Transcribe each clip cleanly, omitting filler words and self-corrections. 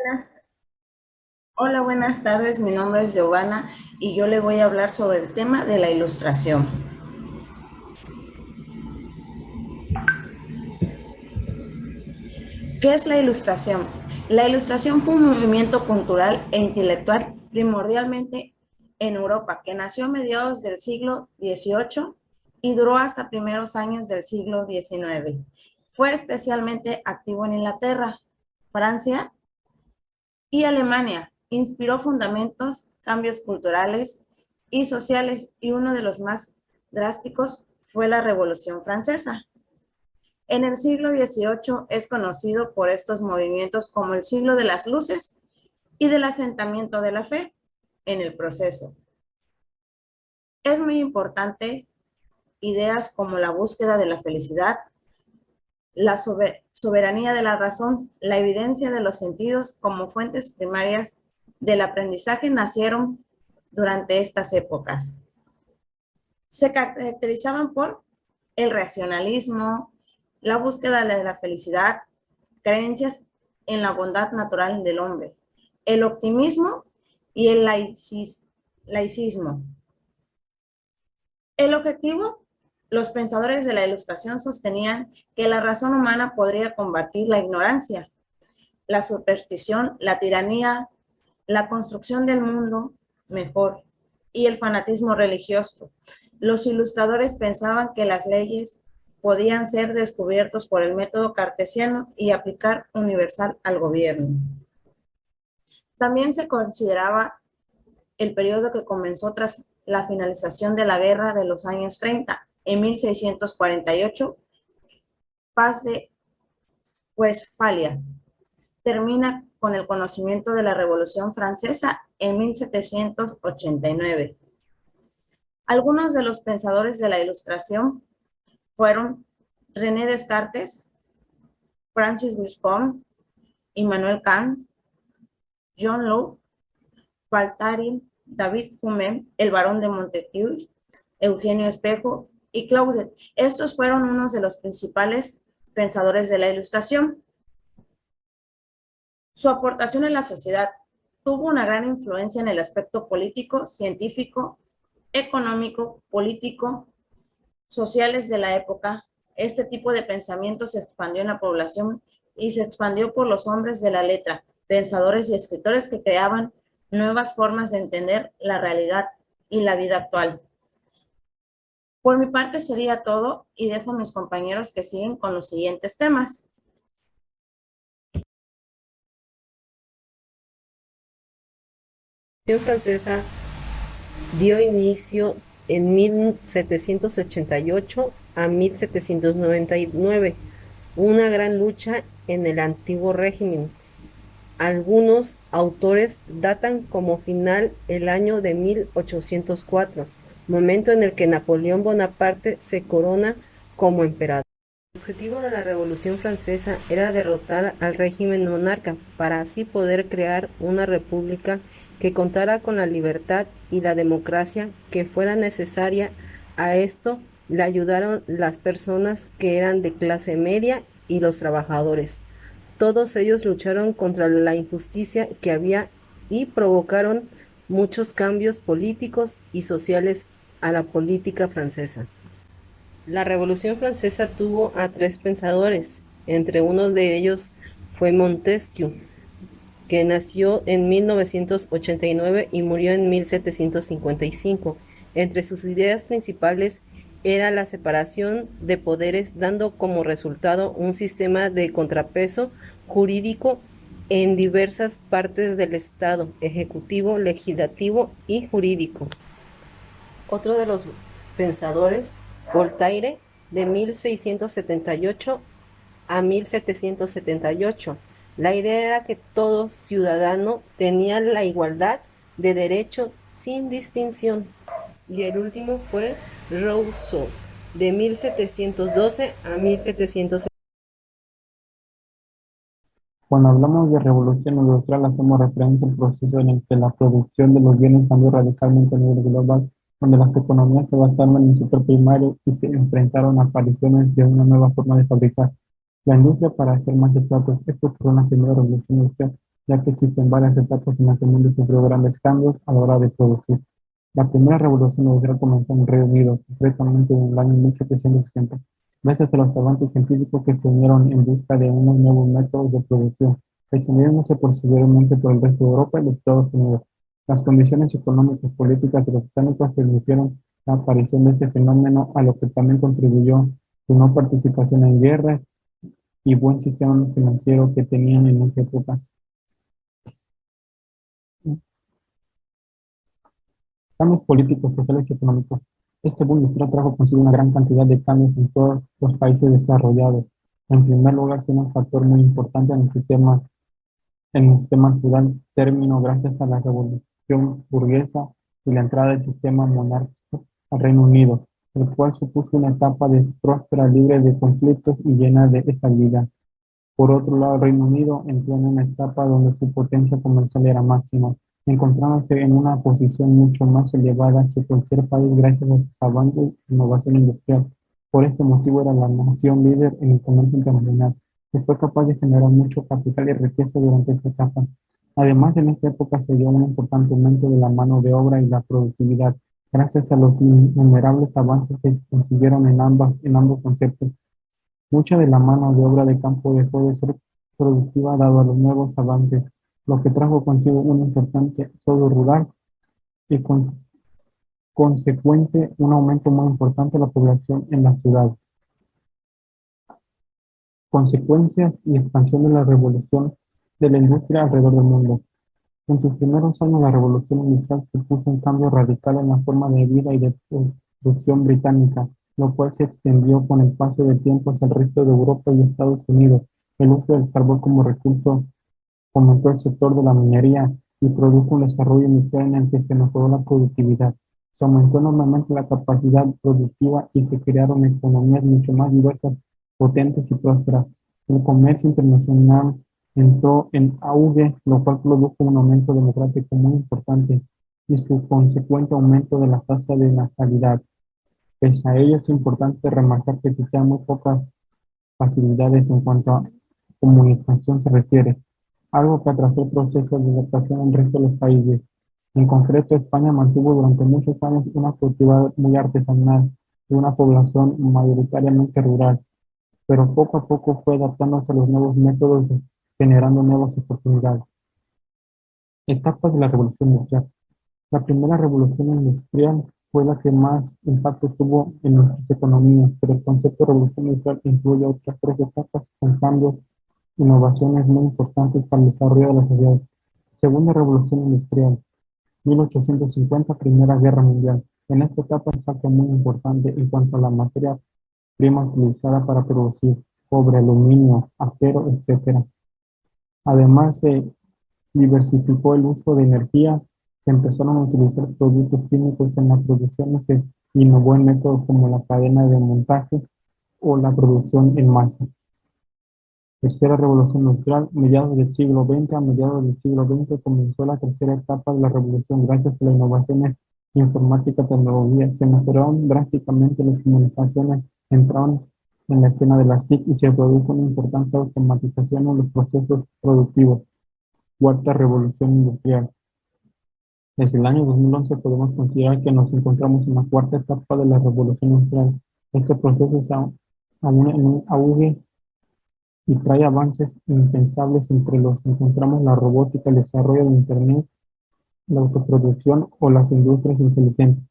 Buenas- Hola, buenas tardes. Mi nombre es Giovanna y yo le voy a hablar sobre el tema de la ilustración. ¿Qué es la ilustración? La ilustración fue un movimiento cultural e intelectual primordialmente en Europa que nació a mediados del siglo XVIII y duró hasta primeros años del siglo XIX. Fue especialmente activo en Inglaterra, Francia y Alemania. Inspiró fundamentos, cambios culturales y sociales, y uno de los más drásticos fue la Revolución Francesa. En el siglo XVIII es conocido por estos movimientos como el siglo de las luces y del asentamiento de la fe en el proceso. Es muy importante ideas como la búsqueda de la felicidad, la soberanía de la razón, la evidencia de los sentidos como fuentes primarias del aprendizaje nacieron durante estas épocas. Se caracterizaban por el racionalismo, la búsqueda de la felicidad, creencias en la bondad natural del hombre, el optimismo y el laicismo. El objetivo, los pensadores de la Ilustración sostenían que la razón humana podría combatir la ignorancia, la superstición, la tiranía, la construcción del mundo mejor y el fanatismo religioso. Los ilustradores pensaban que las leyes podían ser descubiertos por el método cartesiano y aplicar universal al gobierno. También se consideraba el periodo que comenzó tras la finalización de la guerra de los años 30, en 1648, paz de Westfalia. Termina con el conocimiento de la Revolución Francesa en 1789. Algunos de los pensadores de la Ilustración fueron René Descartes, Francis Bacon, Immanuel Kant, John Locke, Guattari, David Hume, el barón de Montesquieu, Eugenio Espejo y Claude. Estos fueron unos de los principales pensadores de la Ilustración. Su aportación en la sociedad tuvo una gran influencia en el aspecto político, científico, económico, político, sociales de la época. Este tipo de pensamiento se expandió en la población y se expandió por los hombres de la letra, pensadores y escritores que creaban nuevas formas de entender la realidad y la vida actual. Por mi parte sería todo y dejo a mis compañeros que siguen con los siguientes temas. La Revolución Francesa dio inicio en 1788 a 1799, una gran lucha en el antiguo régimen. Algunos autores datan como final el año de 1804, momento en el que Napoleón Bonaparte se corona como emperador. El objetivo de la Revolución Francesa era derrotar al régimen monarca para así poder crear una república que contara con la libertad y la democracia que fuera necesaria. A esto le ayudaron las personas que eran de clase media y los trabajadores. Todos ellos lucharon contra la injusticia que había y provocaron muchos cambios políticos y sociales a la política francesa. La Revolución Francesa tuvo a tres pensadores, entre uno de ellos fue Montesquieu, que nació en 1989 y murió en 1755. Entre sus ideas principales era la separación de poderes, dando como resultado un sistema de contrapeso jurídico en diversas partes del Estado, ejecutivo, legislativo y jurídico. Otro de los pensadores, Voltaire, de 1678 a 1778. La idea era que todo ciudadano tenía la igualdad de derecho sin distinción. Y el último fue Rousseau, de 1712 a 1700. Cuando hablamos de revolución industrial, hacemos referencia al proceso en el que la producción de los bienes cambió radicalmente a nivel global, donde las economías se basaron en el sector primario y se enfrentaron a apariciones de una nueva forma de fabricar. La industria, para ser más exactos, esto fue una primera revolución industrial ya que existen varias etapas en las que el mundo sufrió grandes cambios a la hora de producir. La primera revolución industrial comenzó en Reino Unido, concretamente en el año 1760, gracias a los avances científicos que se unieron en busca de unos nuevos métodos de producción, extendiéndose posteriormente por el resto de Europa y los Estados Unidos. Las condiciones económicas, políticas y británicas permitieron la aparición de este fenómeno, a lo que también contribuyó su no participación en guerras y buen sistema financiero que tenían en esa época. Cambios políticos, sociales y económicos. Este boom industrial trajo consigo una gran cantidad de cambios en todos los países desarrollados. En primer lugar, siendo un factor muy importante en el sistema feudal, terminó gracias a la revolución burguesa y la entrada del sistema monárquico al Reino Unido, el cual supuso una etapa de próspera, libre de conflictos y llena de estabilidad. Por otro lado, el Reino Unido entró en una etapa donde su potencia comercial era máxima, encontrándose en una posición mucho más elevada que cualquier país gracias a sus avances e innovación industrial. Por este motivo era la nación líder en el comercio internacional, que fue capaz de generar mucho capital y riqueza durante esta etapa. Además, en esta época se dio un importante aumento de la mano de obra y la productividad, gracias a los innumerables avances que se consiguieron en ambos conceptos. Mucha de la mano de obra de campo dejó de ser productiva dado a los nuevos avances, lo que trajo consigo un importante éxodo rural y consecuente un aumento muy importante de la población en la ciudad. Consecuencias y expansión de la revolución de la industria alrededor del mundo. En sus primeros años, la revolución industrial supuso un cambio radical en la forma de vida y de producción británica, lo cual se extendió con el paso del tiempo hacia el resto de Europa y Estados Unidos. El uso del carbón como recurso fomentó el sector de la minería y produjo un desarrollo industrial en el que se mejoró la productividad. Se aumentó enormemente la capacidad productiva y se crearon economías mucho más diversas, potentes y prósperas. El comercio internacional entró en auge, lo cual produjo un aumento demográfico muy importante y su consecuente aumento de la tasa de natalidad. Pese a ello, es importante remarcar que existían muy pocas facilidades en cuanto a comunicación se refiere, algo que atrasó el proceso de adaptación al resto de los países. En concreto, España mantuvo durante muchos años una cultura muy artesanal de una población mayoritariamente rural, pero poco a poco fue adaptándose a los nuevos métodos, generando nuevas oportunidades. Etapas de la revolución industrial. La primera revolución industrial fue la que más impacto tuvo en nuestras economías, pero el concepto de revolución industrial incluye otras tres etapas con cambios, innovaciones muy importantes para el desarrollo de la sociedad. Segunda revolución industrial, 1850, Primera Guerra Mundial. En esta etapa un salto muy importante en cuanto a la materia prima utilizada para producir cobre, aluminio, acero, etc. Además, se diversificó el uso de energía, se empezaron a utilizar productos químicos en la producción y se innovó en métodos como la cadena de montaje o la producción en masa. Tercera revolución industrial, mediados del siglo XX. A mediados del siglo XX comenzó la tercera etapa de la revolución. Gracias a las innovaciones informática y tecnología, se mejoraron drásticamente las comunicaciones, entraron en la escena de las TIC y se produjo una importante automatización en los procesos productivos. Cuarta revolución industrial. Desde el año 2011 podemos considerar que nos encontramos en la cuarta etapa de la revolución industrial. Este proceso está aún en un auge y trae avances impensables, entre los que encontramos la robótica, el desarrollo de Internet, la autoproducción o las industrias inteligentes.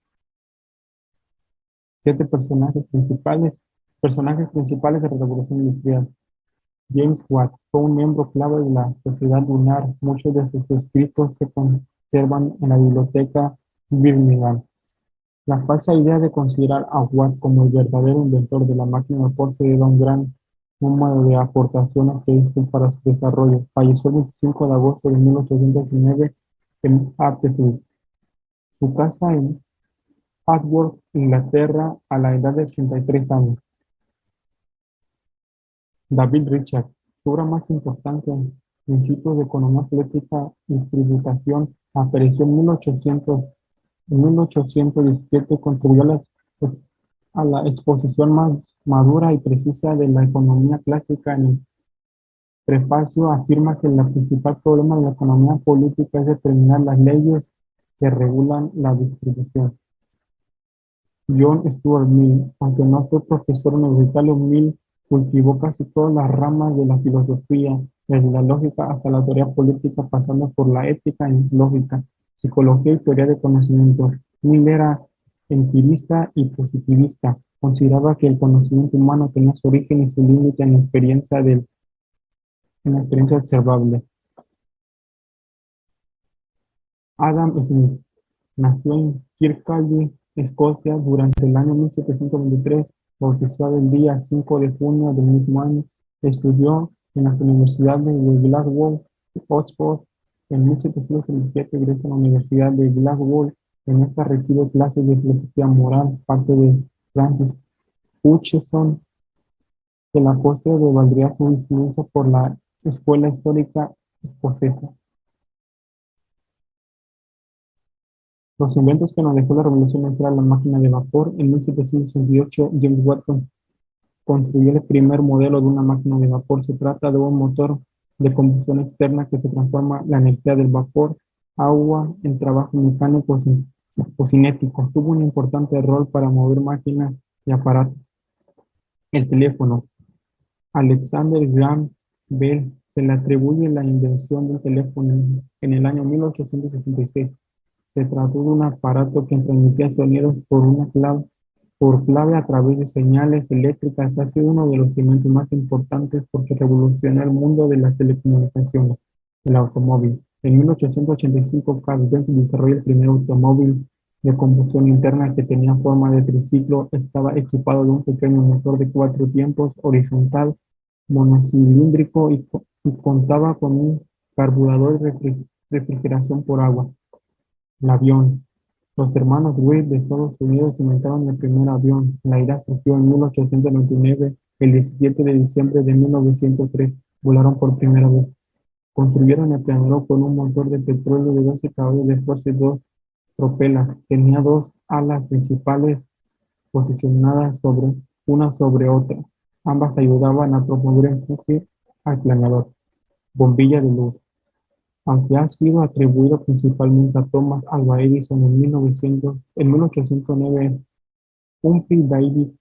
Siete personajes principales de la revolución industrial. James Watt fue un miembro clave de la Sociedad Lunar. Muchos de sus escritos se conservan en la biblioteca Birmingham. La falsa idea de considerar a Watt como el verdadero inventor de la máquina de vapor se dio un gran número de aportaciones que hizo para su desarrollo. Falleció el 25 de agosto de 1819 en Hartlepool, su casa en Padworth, Inglaterra, a la edad de 83 años. David Ricardo, su obra más importante, Principios de Economía Política y Tributación, apareció en 1817, contribuyó a la exposición más madura y precisa de la economía clásica en Prefacio afirma que el principal problema de la economía política es determinar las leyes que regulan la distribución. John Stuart Mill, aunque no fue profesor universitario, Mill cultivó casi todas las ramas de la filosofía, desde la lógica hasta la teoría política, pasando por la ética y lógica, psicología y teoría de conocimiento. Mill era empirista y positivista. Consideraba que el conocimiento humano tenía su origen y su límite en la experiencia observable. Adam Smith nació en Kirkcaldy, Escocia, durante el año 1723, bautizado el día 5 de junio del mismo año. Estudió en las universidades de Glasgow y Oxford. En 1737 ingresa a la Universidad de Glasgow. En esta recibe clases de filosofía moral, parte de Francis Hutcheson, que la postre valdría su influencia por la escuela histórica escocesa. Los inventos que nos dejó la revolución industrial, la máquina de vapor. En 1768, James Watt construyó el primer modelo de una máquina de vapor. Se trata de un motor de combustión externa que se transforma la energía del vapor, agua, en trabajo mecánico o cinético. Tuvo un importante rol para mover máquinas y aparatos. El teléfono. Alexander Graham Bell se le atribuye la invención del teléfono en el año 1876. Se trató de un aparato que transmitía sonidos por clave a través de señales eléctricas. Ha sido uno de los inventos más importantes porque revolucionó el mundo de las telecomunicaciones, el automóvil. En 1885, Carl Benz desarrolló el primer automóvil de combustión interna que tenía forma de triciclo. Estaba equipado de un pequeño motor de 4 tiempos, horizontal, monocilíndrico y contaba con un carburador de refrigeración por agua. El avión. Los hermanos Wright de Estados Unidos inventaron el primer avión. La idea surgió en 1899. El 17 de diciembre de 1903 volaron por primera vez. Construyeron el planeador con un motor de petróleo de 12 caballos de fuerza y 2 propelas. Tenía 2 alas principales posicionadas una sobre otra. Ambas ayudaban a promover empuje al planeador. Bombilla de luz. Aunque ha sido atribuido principalmente a Thomas Alva Edison en 1809, Humphrey Davy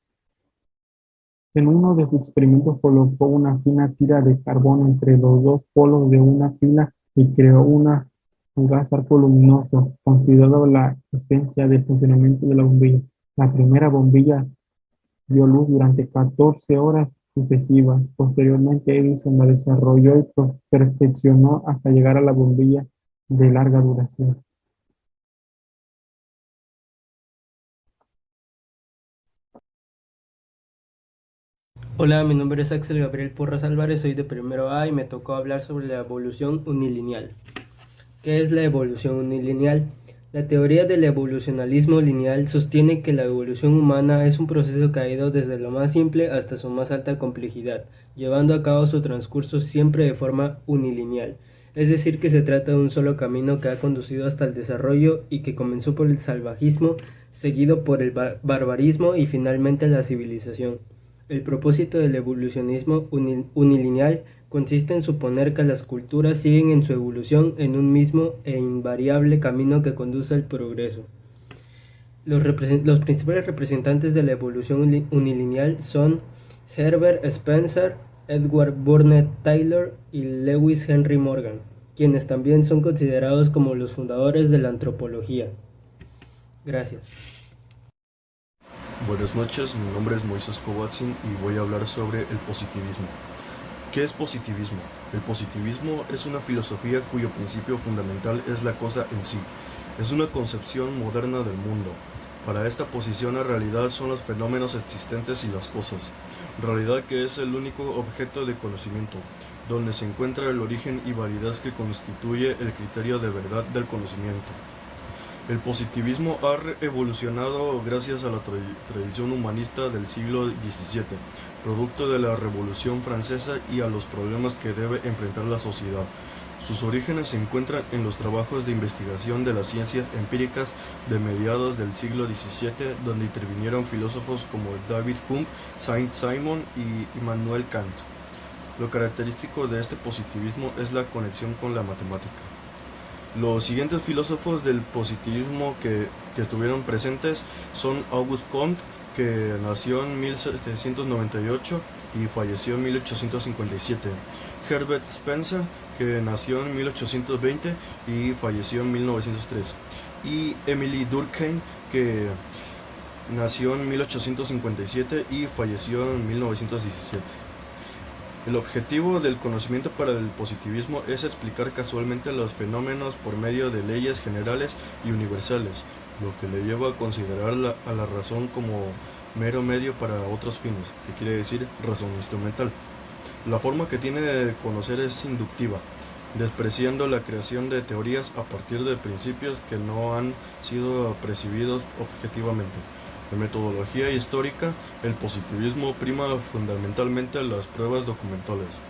en uno de sus experimentos colocó una fina tira de carbón entre los dos polos de una pila y creó un fugaz arco luminoso, considerado la esencia del funcionamiento de la bombilla. La primera bombilla dio luz durante 14 horas sucesivas. Posteriormente, Edison la desarrolló y perfeccionó hasta llegar a la bombilla de larga duración. Hola, mi nombre es Axel Gabriel Porras Álvarez, soy de primero A y me tocó hablar sobre la evolución unilineal. ¿Qué es la evolución unilineal? La teoría del evolucionalismo lineal sostiene que la evolución humana es un proceso que ha ido desde lo más simple hasta su más alta complejidad, llevando a cabo su transcurso siempre de forma unilineal. Es decir, que se trata de un solo camino que ha conducido hasta el desarrollo y que comenzó por el salvajismo, seguido por el barbarismo y finalmente la civilización. El propósito del evolucionismo unilineal consiste en suponer que las culturas siguen en su evolución en un mismo e invariable camino que conduce al progreso. Los principales representantes de la evolución unilineal son Herbert Spencer, Edward Burnett Tylor y Lewis Henry Morgan, quienes también son considerados como los fundadores de la antropología. Gracias. Buenas noches, mi nombre es Moisés Kowatzin y voy a hablar sobre el positivismo. ¿Qué es positivismo? El positivismo es una filosofía cuyo principio fundamental es la cosa en sí. Es una concepción moderna del mundo. Para esta posición, la realidad son los fenómenos existentes y las cosas. Realidad que es el único objeto de conocimiento, donde se encuentra el origen y validez que constituye el criterio de verdad del conocimiento. El positivismo ha evolucionado gracias a la tradición humanista del siglo XVII, producto de la Revolución Francesa y a los problemas que debe enfrentar la sociedad. Sus orígenes se encuentran en los trabajos de investigación de las ciencias empíricas de mediados del siglo XVII, donde intervinieron filósofos como David Hume, Saint-Simon y Immanuel Kant. Lo característico de este positivismo es la conexión con la matemática. Los siguientes filósofos del positivismo que estuvieron presentes son Auguste Comte, que nació en 1798 y falleció en 1857, Herbert Spencer, que nació en 1820 y falleció en 1903, y Emily Durkheim, que nació en 1857 y falleció en 1917. El objetivo del conocimiento para el positivismo es explicar casualmente los fenómenos por medio de leyes generales y universales, lo que le lleva a considerar a la razón como mero medio para otros fines, que quiere decir razón instrumental. La forma que tiene de conocer es inductiva, despreciando la creación de teorías a partir de principios que no han sido percibidos objetivamente. En metodología histórica, el positivismo prima fundamentalmente las pruebas documentales,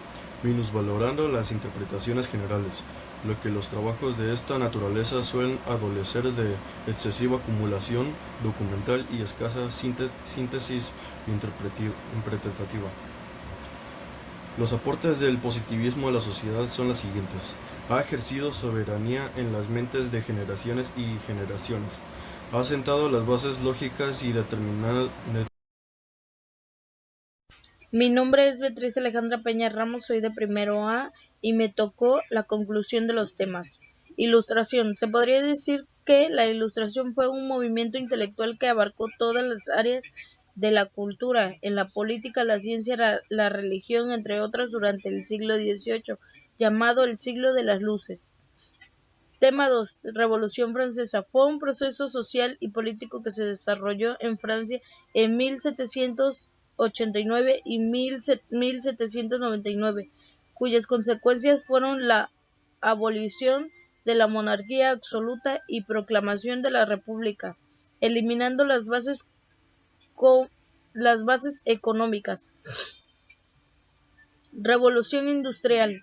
minusvalorando las interpretaciones generales, lo que los trabajos de esta naturaleza suelen adolecer de excesiva acumulación documental y escasa síntesis interpretativa. Los aportes del positivismo a la sociedad son los siguientes. Ha ejercido soberanía en las mentes de generaciones y generaciones. Ha sentado las bases lógicas y determinadas. Mi nombre es Beatriz Alejandra Peña Ramos, soy de primero A y me tocó la conclusión de los temas. Ilustración. Se podría decir que la Ilustración fue un movimiento intelectual que abarcó todas las áreas de la cultura, en la política, la ciencia, la religión, entre otras, durante el siglo XVIII, llamado el siglo de las luces. Tema 2. Revolución Francesa. Fue un proceso social y político que se desarrolló en Francia en 1789 y 1799, cuyas consecuencias fueron la abolición de la monarquía absoluta y proclamación de la república, eliminando las bases económicas. Revolución industrial.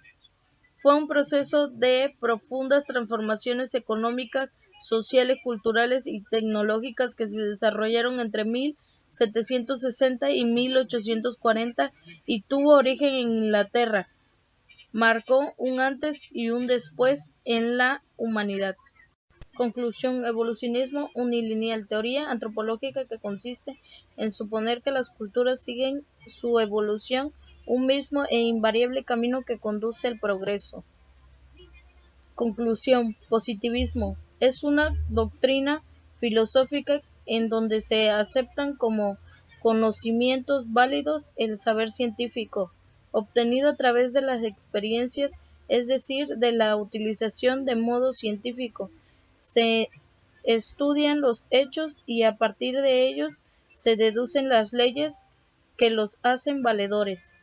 Fue un proceso de profundas transformaciones económicas, sociales, culturales y tecnológicas que se desarrollaron entre 1760 y 1840 y tuvo origen en Inglaterra. Marcó un antes y un después en la humanidad. Conclusión. Evolucionismo unilineal. Teoría antropológica que consiste en suponer que las culturas siguen su evolución, un mismo e invariable camino que conduce al progreso. Conclusión. Positivismo es una doctrina filosófica en donde se aceptan como conocimientos válidos el saber científico, obtenido a través de las experiencias, es decir, de la utilización de modo científico. Se estudian los hechos y a partir de ellos se deducen las leyes que los hacen valedores.